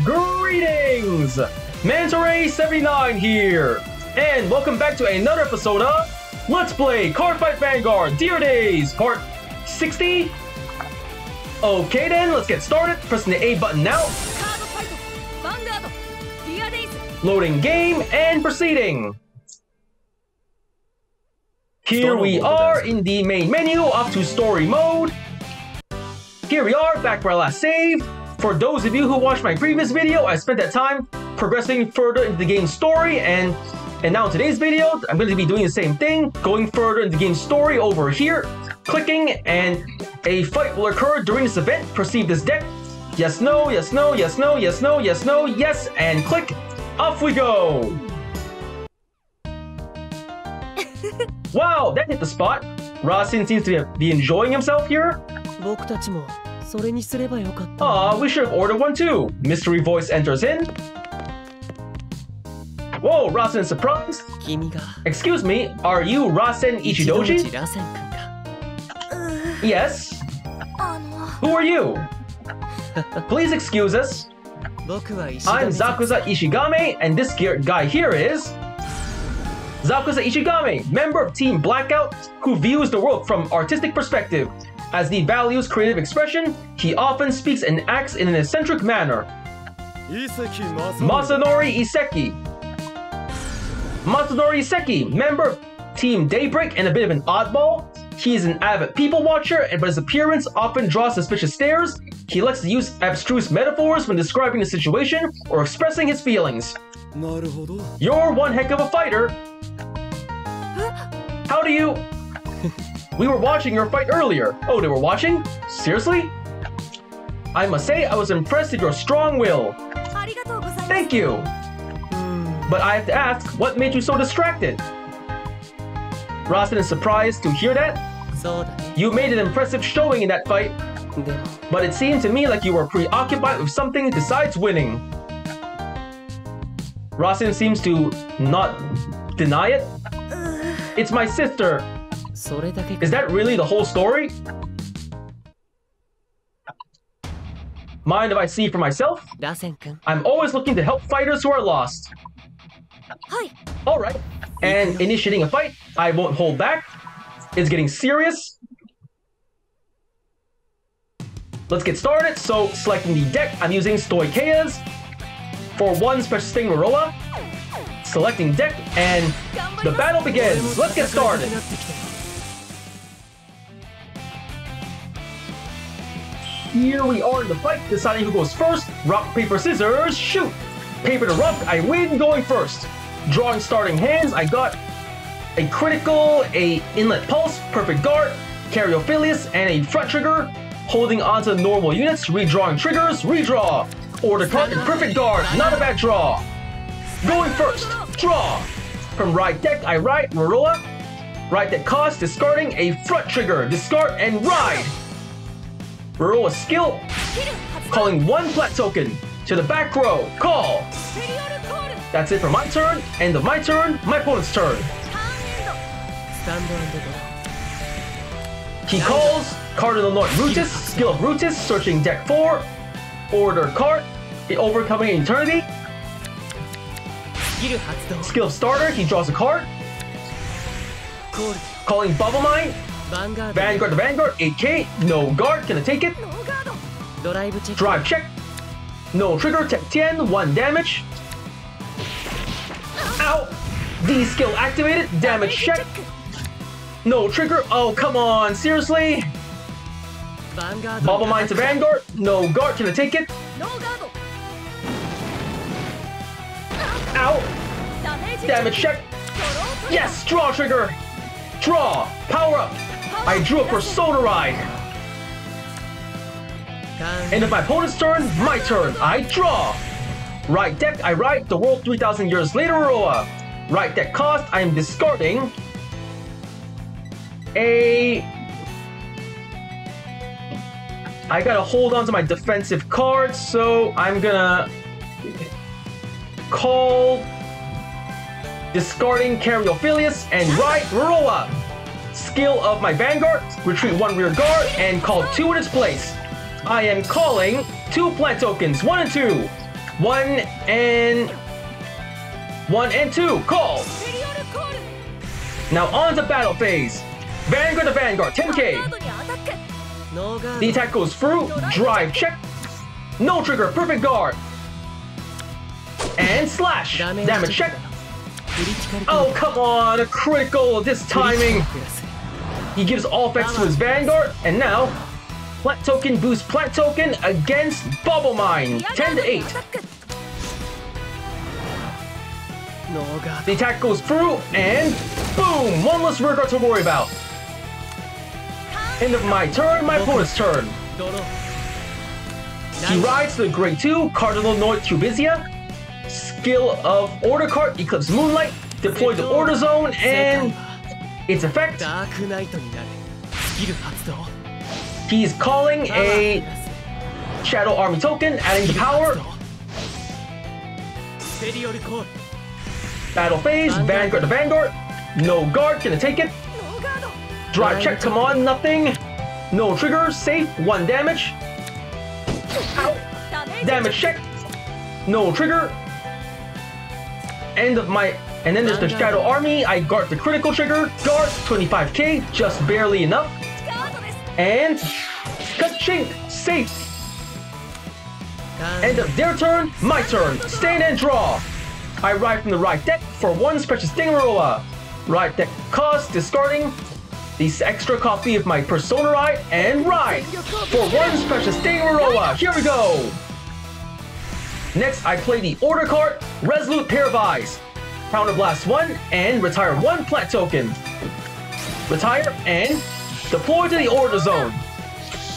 Greetings! Mantaray79 here, and welcome back to another episode of Let's Play Cardfight Vanguard Dear Days, part 60? Okay then, let's get started. Pressing the A button now. Loading game and proceeding. Here we are in the main menu, off to story mode. Here we are, back where I last saved. For those of you who watched my previous video, I spent that time progressing further into the game's story, and now in today's video, I'm going to be doing the same thing, going further into the game's story over here, clicking, and a fight will occur during this event. Perceive this deck. Yes, no, yes, no, yes, no, yes, no, yes, no, yes, and click. Off we go! Wow, that hit the spot. Rasen seems to be enjoying himself here. Aw, we should have ordered one too. Mystery voice enters in. Whoa, Rasen is surprised. Excuse me, are you Rasen Ichidoji? Yes. Who are you? Please excuse us. I'm Zakuza Ishigami, and this guy here is Zakuza Ishigami, member of Team Blackout, who views the world from artistic perspective. As he values creative expression, he often speaks and acts in an eccentric manner. Masanori Iseki. Masanori Iseki, member of Team Daybreak and a bit of an oddball. He is an avid people watcher, but his appearance often draws suspicious stares. He likes to use abstruse metaphors when describing the situation or expressing his feelings. You're one heck of a fighter. How do you... We were watching your fight earlier. Oh, they were watching? Seriously? I must say I was impressed with your strong will. Thank you. But I have to ask, what made you so distracted? Rasen is surprised to hear that. You made an impressive showing in that fight, but it seemed to me like you were preoccupied with something besides winning. Rasen seems to not deny it. It's my sister. Is that really the whole story? Mind if I see for myself? I'm always looking to help fighters who are lost. Alright, and initiating a fight, I won't hold back. It's getting serious. Let's get started. So, selecting the deck, I'm using Stoichea's. For one special sting Roroa. Selecting deck, and the battle begins. Let's get started. Here we are in the fight, deciding who goes first. Rock, paper, scissors, shoot! Paper to rock, I win going first. Drawing starting hands, I got a critical, a inlet pulse, perfect guard, Caryophilius, and a front trigger. Holding onto the normal units, redrawing triggers, redraw. Order card and perfect guard, not a bad draw. Going first, draw. From right deck, I write Roroa. Right deck cost, discarding a front trigger, discard and ride. Roroa skill, calling one plat token to the back row, call. That's it for my turn, end of my turn, my opponent's turn. He calls, Cardinal Note Brutus, skill of Brutus, searching deck 4, order card, overcoming eternity. Skill of starter, he draws a card. Calling Bubble Mine. Vanguard to Vanguard, 8k, no guard, gonna take it. Drive check. No trigger, tech 10, 1 damage. Ow! D skill activated, damage check. No trigger, oh come on, seriously? Bubble Mine to Vanguard, no guard, gonna take it. Ow! Damage check. Yes, draw trigger. Draw, power up. I drew a Persona Ride. And if my opponent's turn, my turn, I draw. Right deck, I write The World 3000 Years Later Roroa. Right deck cost, I am discarding a... I gotta hold on to my defensive cards, so I'm gonna call discarding Caryophilius and write Roroa. Skill of my Vanguard, retreat 1 rear guard, and call 2 in its place. I am calling 2 plant tokens, 1 and 2. 1 and 2. Call. Now on to battle phase. Vanguard to Vanguard, 10k. The attack goes through. Drive check. No trigger, perfect guard. And slash. Damage check. Oh, come on. A critical this timing. He gives all effects to his Vanguard. And now, Plant Token boosts Plant Token against Bubble Mine. 10 to 8. The attack goes through, and boom! One less rear guard to worry about. End of my turn, my opponent's turn. He rides to the grade 2, Cardinal Noid Cubizia. Skill of Order Card, Eclipse Moonlight. Deploy the Order Zone, and its effect. He's calling a Shadow Army token, adding the power. Battle phase, Vanguard to Vanguard. No guard, gonna take it. Drive check, come on, nothing. No trigger, safe, 1 damage. Ow. Damage check. No trigger. End of my... And then there's the Shadow Army. I guard the critical trigger. Guard, 25k, just barely enough. And... Ka-chink, safe. End of their turn, my turn. Stand and draw. I ride from the right deck for 1 special Stingaroa. Right deck cost, discarding this extra copy of my Persona Ride, and ride for 1 special Stingaroa. Here we go. Next, I play the Order card, Resolute Pair of Eyes. Counterblast 1 and retire 1 Plant Token. Retire and deploy to the Order Zone.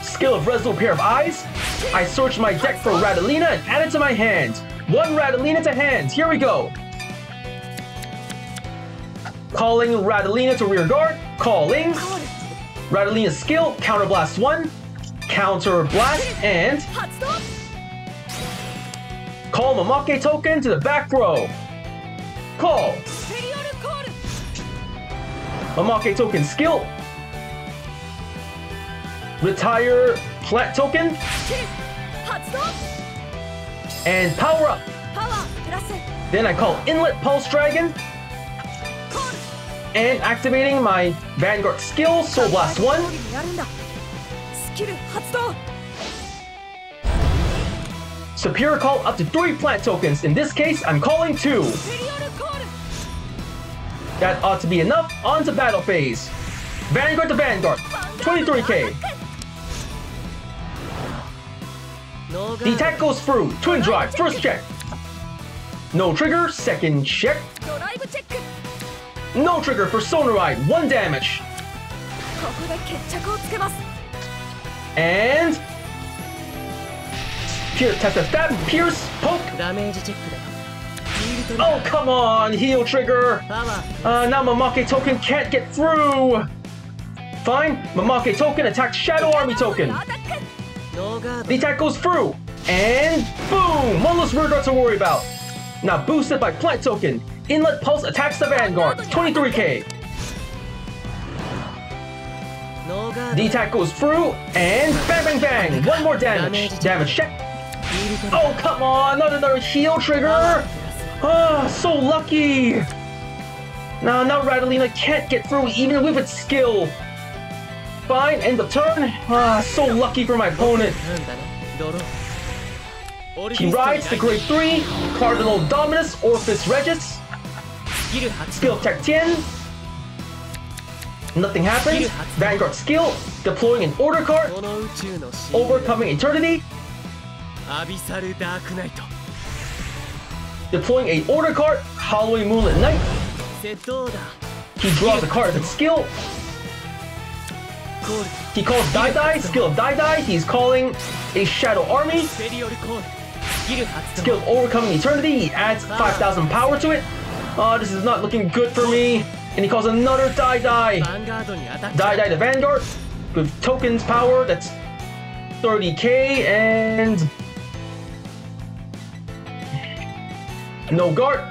Skill of Resolute Pair of Eyes. I search my deck for Radalina and add it to my hand. 1 Radalina to hand. Here we go. Calling Radalina to rear guard. Calling. Radalina's skill. Counterblast 1. Counter blast and call Mamake token to the back row. Call. Mamake token skill. Retire Plant token. And power up. Then I call Inlet Pulse Dragon. And activating my Vanguard skill, Soul Blast 1. Superior call up to 3 Plant tokens. In this case, I'm calling 2. That ought to be enough. On to battle phase. Vanguard to Vanguard, 23k. The attack goes through. Twin Drive, first check. No trigger, second check. No trigger for Persona Ride, 1 damage. And... Pierce, poke. Oh, come on, heal trigger. Now Mamake token can't get through. Fine, Mamake token attacks Shadow Army token. The attack goes through, and boom! 1 less rear guard to worry about. Now boosted by Plant token. Inlet Pulse attacks the Vanguard, 23k. The attack goes through, and bang bang bang! 1 more damage. Damage check. Oh, come on! Not another heal trigger! Ah, so lucky! Now Radalina can't get through even with its skill. Fine, end of turn. Ah, so lucky for my opponent. He rides to grade 3, Cardinal Dominus, Orphis Regis. Skill Tech 10. Nothing happens. Vanguard skill, deploying an Order card. Overcoming Eternity. Deploying a Order card, Halloween Moonlit Night. He draws a card with skill. He calls Dai Dai, skill of Dai Dai. He's calling a Shadow Army. Skill of Overcoming Eternity. He adds 5,000 power to it. This is not looking good for me. And he calls another Dai Dai. Dai Dai to Vanguard. With tokens power, that's 30k and... no guard.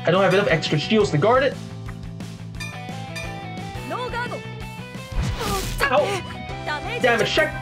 I don't have enough extra shields to guard it. Ow. Damage check.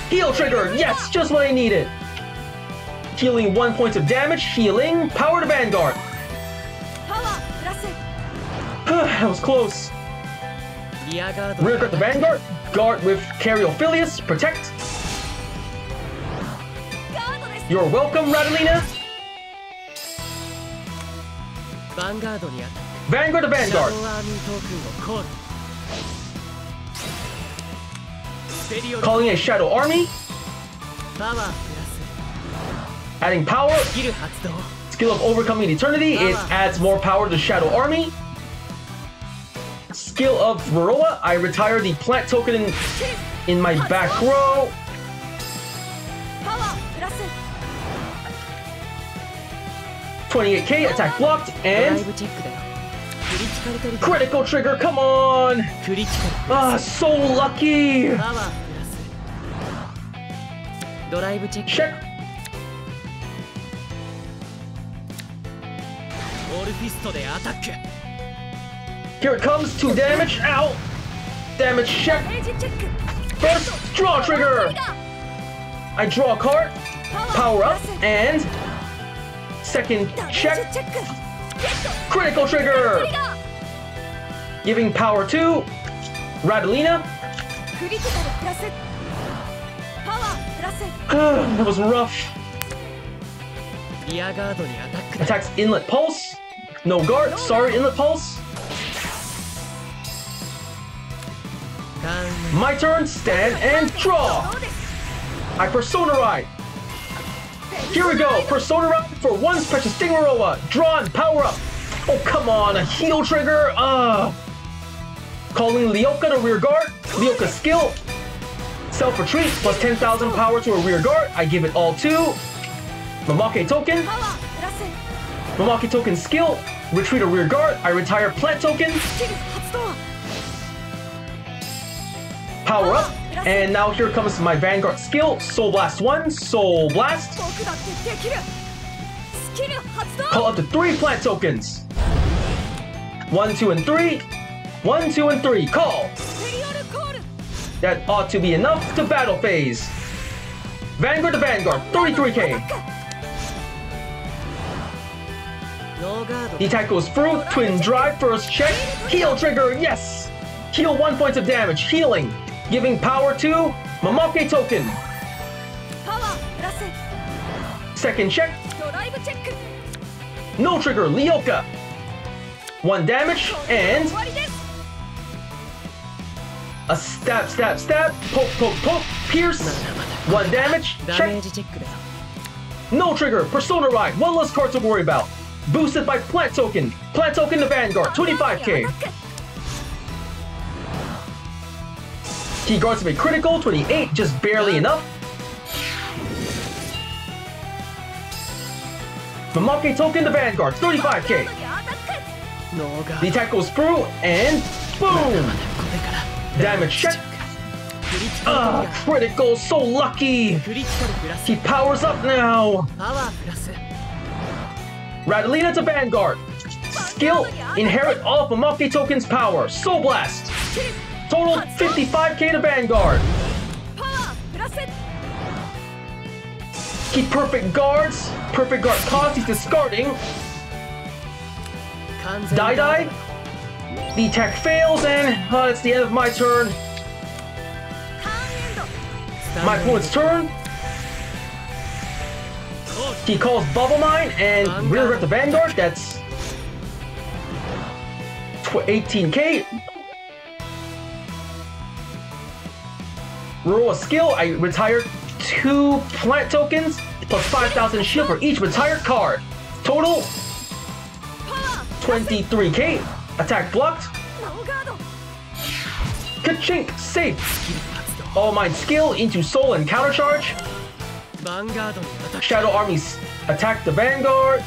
Heal trigger. Yes, just what I needed. Healing 1 point of damage. Healing. Power to Vanguard. That was close. Rear guard to Vanguard. Guard with Cariophilius. Protect. You're welcome, Radalina. Vanguard to Vanguard. Calling a Shadow Army. Adding power. Skill of Overcoming Eternity. It adds more power to Shadow Army. Skill of Varroa. I retire the plant token in my back row. $28K, attack blocked, and critical trigger, come on! Ah, so lucky! Check. Here it comes, 2 damage, ow! Damage check. First, draw trigger! I draw a card, power up, and second check. Critical trigger! Giving power to Radalina. That was rough. Attacks Inlet Pulse. No guard, sorry, Inlet Pulse. My turn, stand and draw. I Persona Ride. Here we go, Persona Ride for 1 special Sting Varroa. Drawn, power up. Oh, come on, a heal trigger. Calling Leoka to rear guard. Leoka skill. Self-retreat, plus 10,000 power to a rear guard. I give it all to Mamake token. Mamake token skill. Retreat a rear guard. I retire plant token. Power up. And now here comes my Vanguard skill. Soul Blast 1. Soul Blast. Call up to 3 plant tokens. 1, 2, and 3. 1, 2, and 3. Call. That ought to be enough to battle phase. Vanguard to Vanguard. 33K. The attack goes through. Twin Drive. First check. Heal trigger. Yes. Heal 1 point of damage. Healing. Giving power to Mamake token. Second check. No trigger. Leoka. 1 damage and a stab, stab, stab. Poke, poke, poke. Pierce. 1 damage. Check. No trigger. Persona Ride. 1 less card to worry about. Boosted by plant token. Plant token to Vanguard. 25K. He guards with a critical, 28, just barely enough. Mamake token to Vanguard, 35K. The attack goes through, and boom! Damage check. Critical, so lucky! He powers up now! Radalina to Vanguard. Skill, inherit all of Mamake token's power. Soul Blast. Total 55K to Vanguard. Keep perfect guards. Perfect guard cost he's discarding. Die. The attack fails and it's the end of my turn. My opponent's turn. He calls Bubble Mine and rear guard to Vanguard. That's 18K. Roll a skill. I retire 2 plant tokens plus 5,000 shield for each retired card. Total 23K. Attack blocked. Ka-chink. Safe. All Mine skill into soul and countercharge. Shadow Armies attack the Vanguard.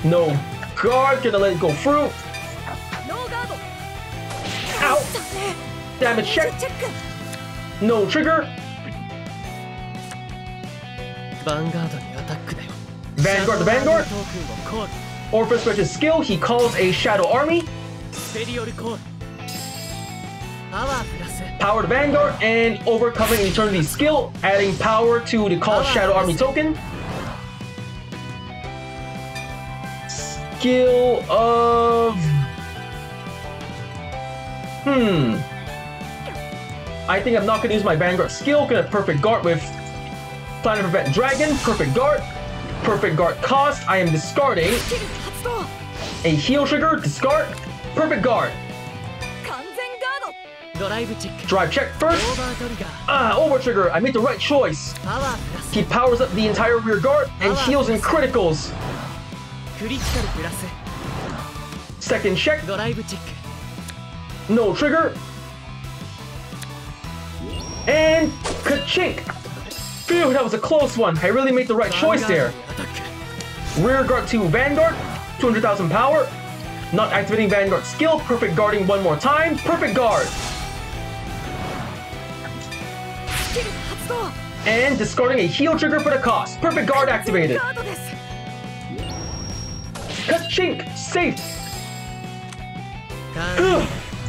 No guard. Gonna let it go through. Ow. Damage check. No trigger. Vanguard to Vanguard. Orpheus Wretch's skill. He calls a Shadow Army. Power to Vanguard and overcoming Eternity skill, adding power to the Call Shadow Army token. Skill of... I think I'm not going to use my Vanguard skill. Gonna Perfect Guard with Planet Prevent Dragon. Perfect Guard. Perfect Guard cost. I am discarding a heal trigger. Discard. Perfect Guard. Drive check first. Over trigger. I made the right choice. He powers up the entire rear guard and heals in criticals. Second check. No trigger. And ka-chink. Phew, that was a close one. I really made the right choice there. Rear guard to Vanguard. 200,000 power. Not activating Vanguard skill. Perfect guarding one more time. Perfect guard. And discarding a heal trigger for the cost. Perfect guard activated. Ka-chink! Safe!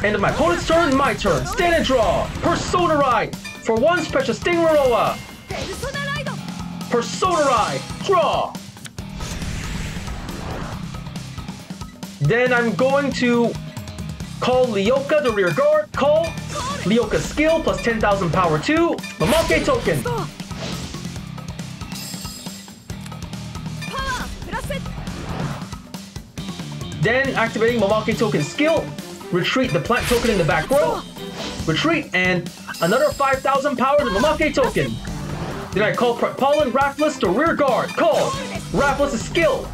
End of my opponent's turn, my turn. Stand and draw. Persona Ride. For once, Precious Stingmaroa. Persona Ride. Draw. Then I'm going to call Leoka, the rear guard. Call Leoka skill plus 10,000 power 2. Mamake token. Then activating Mamake token skill. Retreat the plant token in the back row. Retreat and another 5,000 power to Mamake token. Then I call Pollen Raffles to rear guard. Call Raffles' skill.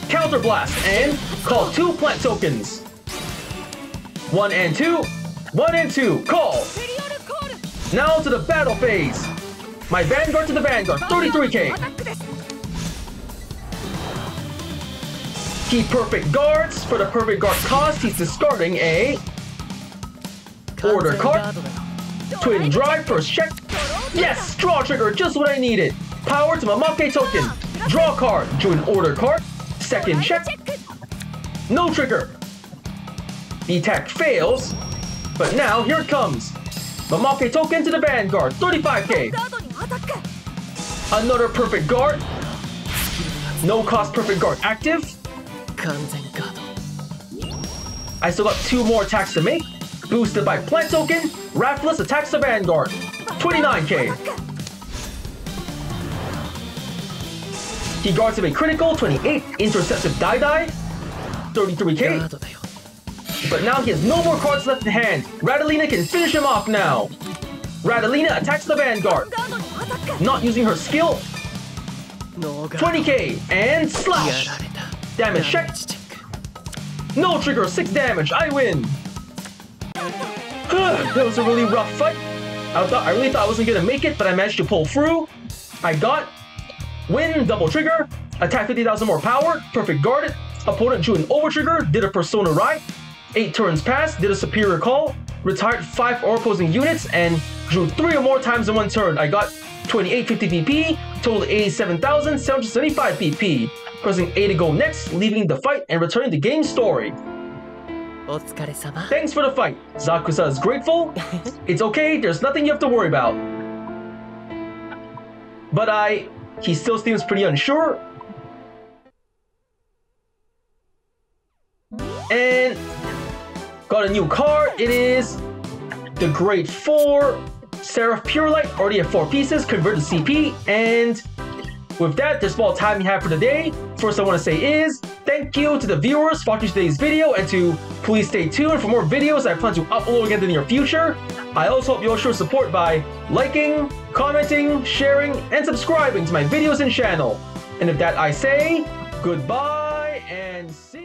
Counter blast and call 2 plant tokens. 1 and 2. 1 and 2. Call. Now to the battle phase. My Vanguard to the Vanguard. 33k. He perfect guards. For the perfect guard cost, he's discarding a order card. Twin drive, first check. Yes! Draw trigger, just what I needed. Power to Mamake token. Draw card, to an order card. Second check. No trigger. The attack fails. But now, here it comes. Mamake token to the Vanguard, 35k. Another perfect guard. No cost perfect guard active. I still got 2 more attacks to make. Boosted by plant token. Raffles attacks the Vanguard. 29k. He guards with a critical. 28. Interceptive die. 33k. But now he has no more cards left in hand. Radalina can finish him off now. Radalina attacks the Vanguard. Not using her skill. 20k. And slash. Damage check. No trigger, 6 damage. I win. That was a really rough fight. I really thought I wasn't gonna make it, but I managed to pull through. I got win, double trigger, attack 50,000 more power, perfect guarded. Opponent drew an over trigger, did a Persona Ride. 8 turns passed, did a superior call, retired 5 or opposing units, and drew 3 or more times in 1 turn. I got 2850 PP, total 87,775 PP. Pressing A to go next, leaving the fight and returning to game story. Thanks for the fight. Zakusa is grateful. It's okay, there's nothing you have to worry about. But he still seems pretty unsure. And got a new card. It is the Grade 4 Seraph Purelight. Already have 4 pieces, converted to CP, and with that, that's all the time we have for today. First I want to say is, thank you to the viewers for watching today's video, and to please stay tuned for more videos I plan to upload again in the near future. I also hope you'll show support by liking, commenting, sharing, and subscribing to my videos and channel. And with that I say, goodbye and see